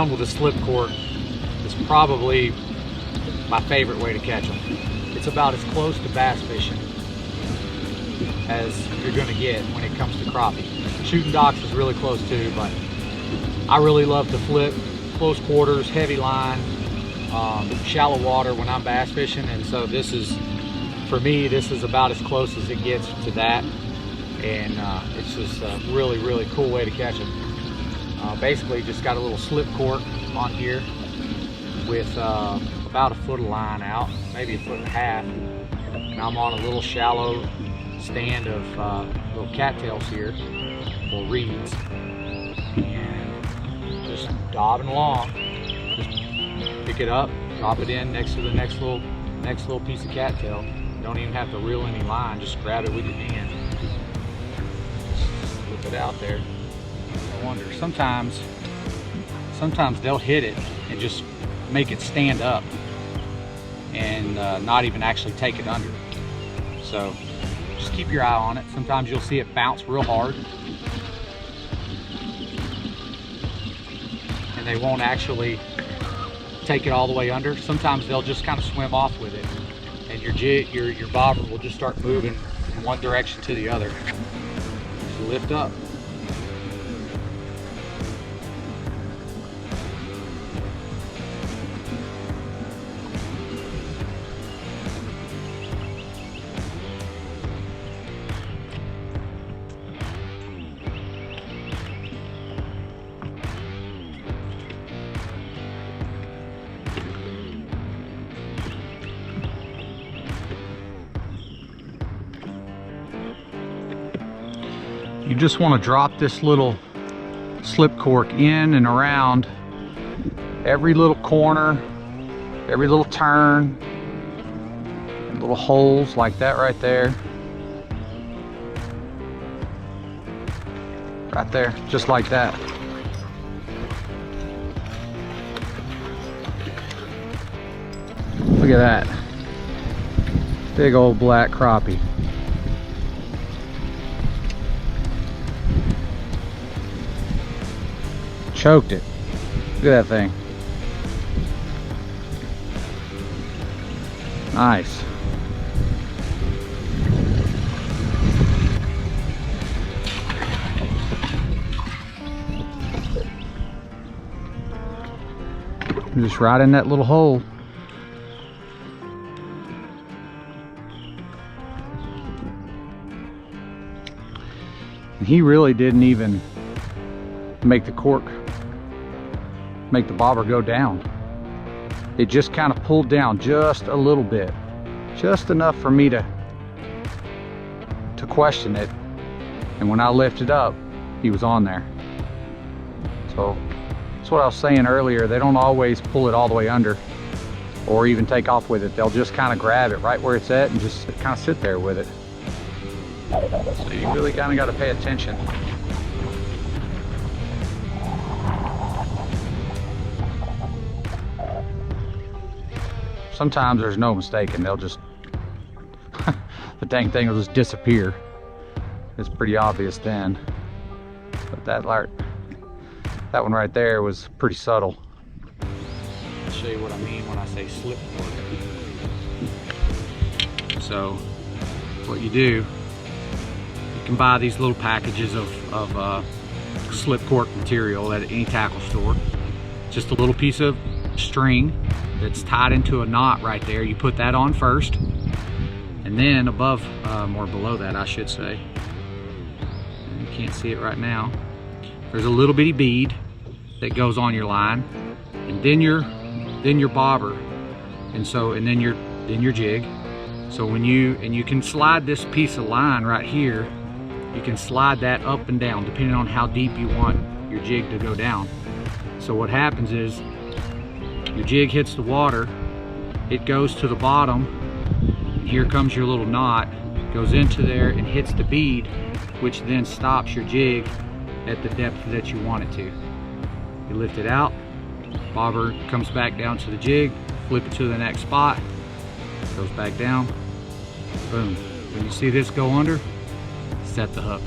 found with a slip cork is probably my favorite way to catch them. It's about as close to bass fishing as you're gonna get when it comes to crappie. Shooting docks is really close too, but I really love to flip close quarters, heavy line, shallow water when I'm bass fishing, and so this is, for me, this is about as close as it gets to that, and it's just a really, really cool way to catch them. Basically just got a little slip cork on here with about a foot of line out, maybe a foot and a half, and I'm on a little shallow stand of little cattails here, or reeds, and just dobbing along. Just pick it up, drop it in next to the next little piece of cattail. You don't even have to reel any line, just grab it with your hand. Just slip it out there. I wonder, sometimes they'll hit it and just make it stand up and not even actually take it under. So just keep your eye on it. Sometimes you'll see it bounce real hard and they won't actually take it all the way under. Sometimes they'll just kind of swim off with it, and your bobber will just start moving from one direction to the other. Just lift up. You just want to drop this little slip cork in and around every little corner, every little turn, and little holes like that right there. Right there, just like that. Look at that. Big old black crappie. Choked it. Look at that thing. Nice. Just right in that little hole. And he really didn't even make the cork, make the bobber go down. It just kind of pulled down just a little bit, just enough for me to question it. And when I lifted up, he was on there. So that's what I was saying earlier. They don't always pull it all the way under or even take off with it. They'll just kind of grab it right where it's at and just kind of sit there with it. So you really kind of got to pay attention. Sometimes there's no mistaking, they'll just, the dang thing will just disappear. It's pretty obvious then. But that one right there was pretty subtle. I'll show you what I mean when I say slip cork. So what you do, you can buy these little packages of slip cork material at any tackle store. Just a little piece of string that's tied into a knot right there. You put that on first, and then above, or below that I should say, you can't see it right now, there's a little bitty bead that goes on your line, and then your bobber, and then your jig. So when you can slide this piece of line right here, you can slide that up and down depending on how deep you want your jig to go down. So what happens is your jig hits the water, it goes to the bottom, and here comes your little knot, goes into there and hits the bead, which then stops your jig at the depth that you want it to. You lift it out, bobber comes back down to the jig, flip it to the next spot, goes back down, boom. When you see this go under, set the hook.